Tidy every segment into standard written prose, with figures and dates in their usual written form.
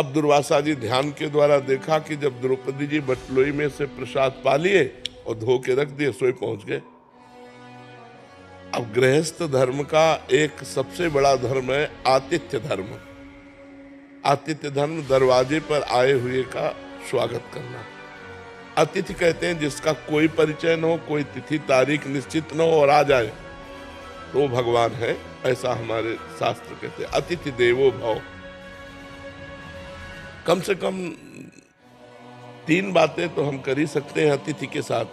अब दुर्वासा जी ध्यान के द्वारा देखा कि जब द्रौपदी जी बटलोई में से प्रसाद पा लिए और धो के रख दिए, सोए पहुंच गए। अब गृहस्थ धर्म का एक सबसे बड़ा धर्म है आतिथ्य धर्म। आतिथ्य धर्म दरवाजे पर आए हुए का स्वागत करना। अतिथि कहते हैं जिसका कोई परिचय न हो, कोई तिथि तारीख निश्चित न हो और आ जाए तो भगवान है, ऐसा हमारे शास्त्र कहते हैं। अतिथि देवो भव। कम से कम 3 बातें तो हम कर ही सकते हैं अतिथि के साथ।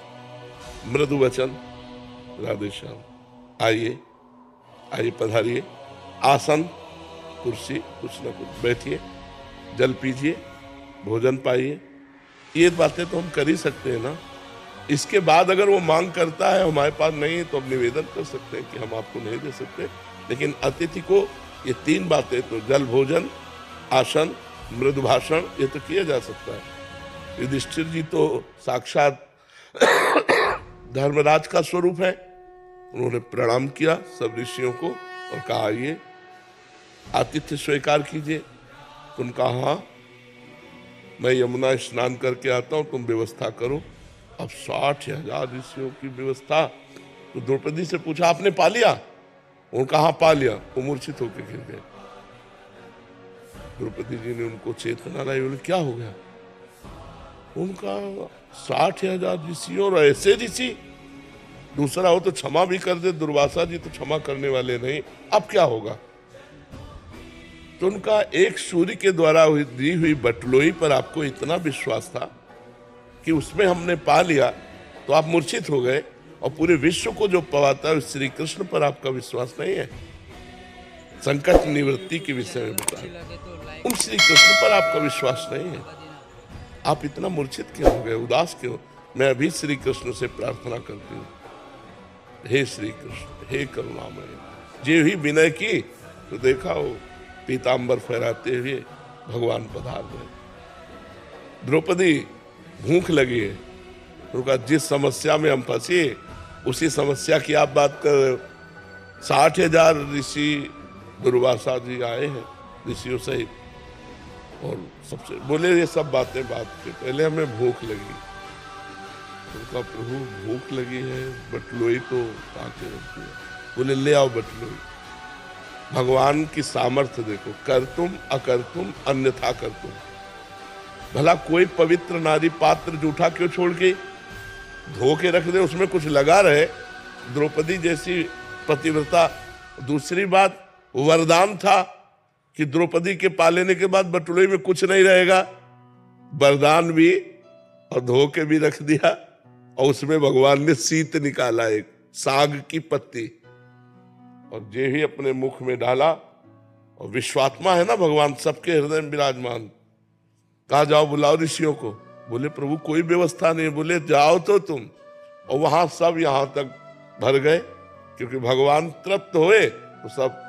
मृदु वचन, राधे श्याम, आइए आइए पधारिए, आसन कुर्सी कुछ ना कुछ, बैठिए, जल पीजिए, भोजन पाइए, ये बातें तो हम कर ही सकते हैं ना। इसके बाद अगर वो मांग करता है हमारे पास नहीं है तो हम निवेदन कर सकते हैं कि हम आपको नहीं दे सकते। लेकिन अतिथि को ये 3 बातें तो जल, भोजन, आसन, मृदु भाषण, ये तो किया जा सकता है। युधिष्ठिर जी तो साक्षात धर्मराज का स्वरूप है। उन्होंने प्रणाम किया सब ऋषियों को और कहा आइए आतिथ्य स्वीकार कीजिए। तो उनका हाँ, मैं यमुना स्नान करके आता हूं, तुम व्यवस्था करो। अब 60,000 ऋषियों की व्यवस्था। तो द्रौपदी से पूछा आपने पा लिया? उनका हाँ पा लिया। वो मूर्छित होकर गिर गए। द्रौपदी जी ने उनको चेतना लाई, बोले क्या हो गया? उनका 60,000 ऋषियों और ऐसे ऋषि, दूसरा हो तो क्षमा भी कर दे, दुर्वासा जी तो क्षमा करने वाले नहीं, अब क्या होगा? तो उनका एक सूर्य के द्वारा दी हुई बटलोई पर आपको इतना विश्वास था कि उसमें हमने पा लिया तो आप मूर्छित हो गए, और पूरे विश्व को जो पवाता है श्री कृष्ण पर आपका विश्वास नहीं है। संकट निवृत्ति के विषय में बताया, उन श्री कृष्ण पर आपका विश्वास नहीं है। आप इतना मूर्छित क्यों हो गए, उदास क्यों? मैं अभी श्री कृष्ण से प्रार्थना करती हूँ, हे श्री कृष्ण, हे करुणामय। जे ही विनय की तो देखा वो पीतांबर फहराते हुए भगवान पधार गए। द्रौपदी भूख लगी है, उनका जिस समस्या में हम फंसे उसी समस्या की आप बात कर रहे हो। 60,000 ऋषि दुर्वासा जी आए हैं ऋषियों सहित, और सबसे बोले ये सब बातें बात के पहले हमें भूख लगी। उनका प्रभु भूख लगी है, बटलोई तो ताके रखती है। बोले ले आओ बटलोई। भगवान की सामर्थ्य देखो, कर तुम अकर तुम अन्यथा कर तुम। भला कोई पवित्र नारी पात्र जूठा क्यों छोड़ के धो के रख दे, उसमें कुछ लगा रहे। द्रौपदी जैसी पतिव्रता। दूसरी बात, वरदान था कि द्रौपदी के पालेने के बाद बटुले में कुछ नहीं रहेगा। वरदान भी और धो के भी रख दिया, और उसमें भगवान ने शीत निकाला, एक साग की पत्ती, और जे ही अपने मुख में डाला। और विश्वात्मा है ना भगवान, सबके हृदय में विराजमान। कहा जाओ बुलाओ ऋषियों को। बोले प्रभु कोई व्यवस्था नहीं। बोले जाओ तो तुम। और वहां सब यहां तक भर गए, क्योंकि भगवान तृप्त हुए तो सब